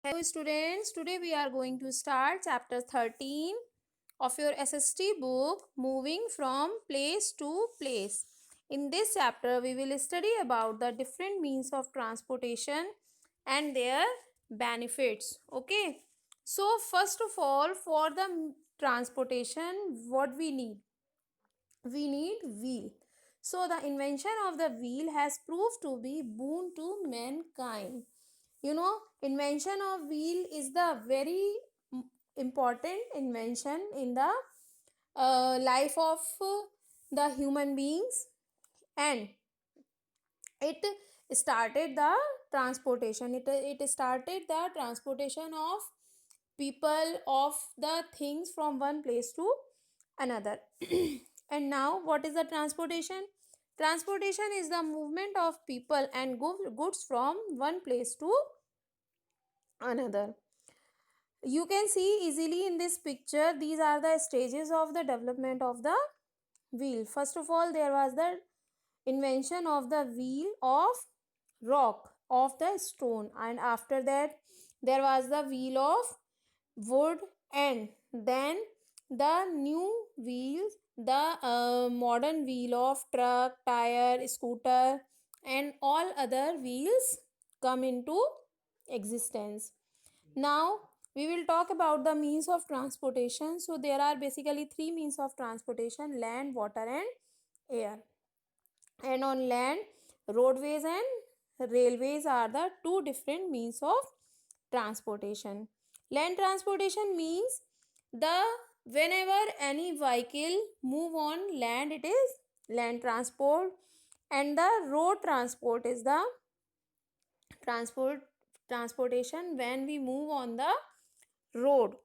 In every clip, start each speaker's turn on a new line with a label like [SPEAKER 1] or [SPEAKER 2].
[SPEAKER 1] Hello students, today we are going to start chapter 13 of your SST book, Moving from Place to Place. In this chapter, we will study about the different means of transportation and their benefits. Okay. So first of all, for the transportation, what we need? We need wheel. So the invention of the wheel has proved to be boon to mankind. Invention of wheel is the very important invention in the life of the human beings, and it started the it started the transportation of people, of the things from one place to another. And now, what is the transportation? Transportation is the movement of people and goods from one place to another. You can see easily in this picture, these are the stages of the development of the wheel. First of all, there was the invention of the wheel of rock, of the stone, and after that there was the wheel of wood, and then the new wheels, the modern wheel of truck, tire, scooter, and all other wheels come into existence. Now we will talk about the means of transportation. So there are basically three means of transportation: land, water, and air. And on land, roadways and railways are the two different means of transportation. Land transportation means the whenever any vehicle move on land, it is land transport, and the road transport is the transport transportation when we move on the road.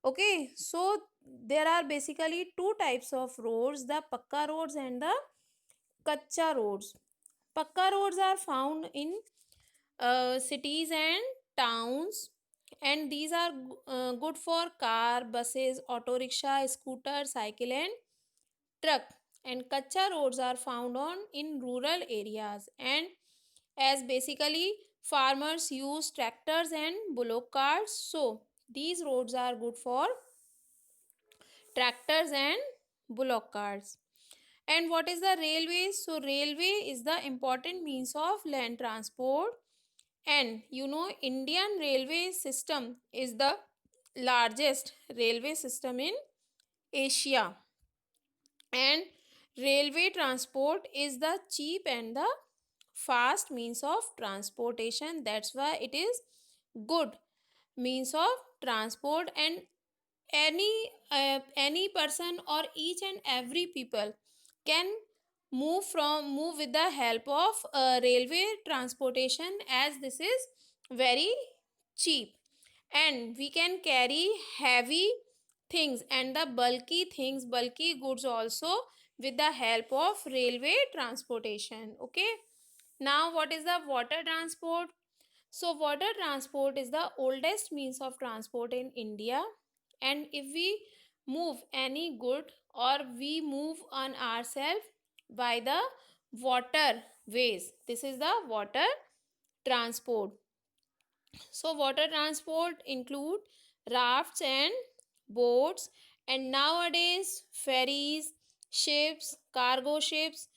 [SPEAKER 1] Okay, so there are basically two types of roads: the pakka roads and the kacha roads. Pakka roads are found in cities and towns, and these are good for car, buses, auto rickshaw, scooter, cycle, and truck. And kacha roads are found on in rural areas, and as basically farmers use tractors and bullock carts, so these roads are good for tractors and bullock carts. And what is the railway? So railway is the important means of land transport, and Indian railway system is the largest railway system in Asia, and railway transport is the cheap and the fast means of transportation. That's why it is good means of transport, and any person or each and every people can move with the help of railway transportation, as this is very cheap, and we can carry heavy things and the bulky goods also with the help of railway transportation. Okay, now what is the water transport? So water transport is the oldest means of transport in India, and if we move any good or we move on ourselves by the water ways, this is the water transport. So water transport include rafts and boats, and nowadays ferries, ships, cargo ships,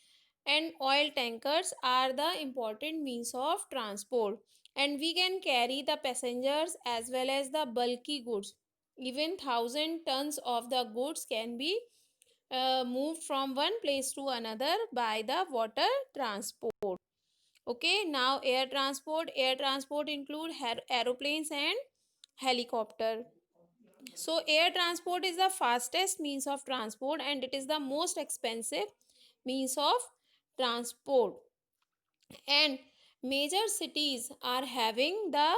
[SPEAKER 1] and oil tankers are the important means of transport, and we can carry the passengers as well as the bulky goods. Even 1,000 tons of the goods can be moved from one place to another by the water transport. Okay, now air transport include aeroplanes and helicopter. So air transport is the fastest means of transport, and it is the most expensive means of transport. And major cities are having the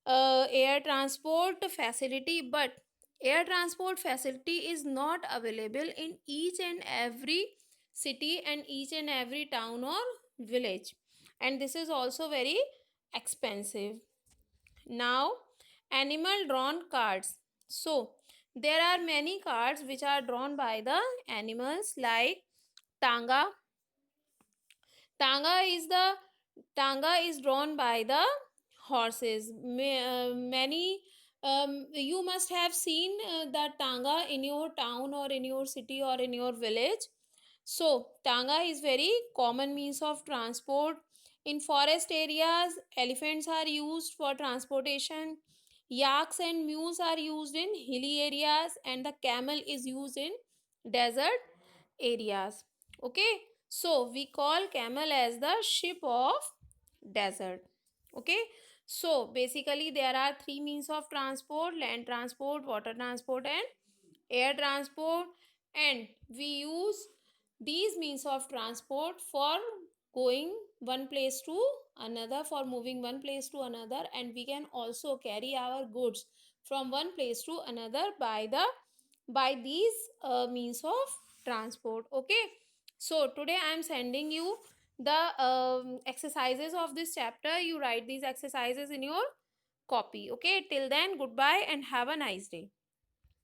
[SPEAKER 1] air transport facility, but air transport facility is not available in each and every city and each and every town or village, and this is also very expensive. Now, animal drawn carts. So there are many carts which are drawn by the animals, like tanga. Tanga is the Tanga is drawn by the horses. Many you must have seen the tanga in your town or in your city or in your village. So tanga is very common means of transport. In forest areas, elephants are used for transportation. Yaks and mules are used in hilly areas, and the camel is used in desert areas. Okay, so we call camel as the ship of desert. Okay, so basically there are three means of transport: land transport, water transport, and air transport. And we use these means of transport for going one place to another, for moving one place to another, and we can also carry our goods from one place to another by these means of transport. Okay, so today I am sending you the exercises of this chapter. You write these exercises in your copy. Okay, till then, goodbye and have a nice day.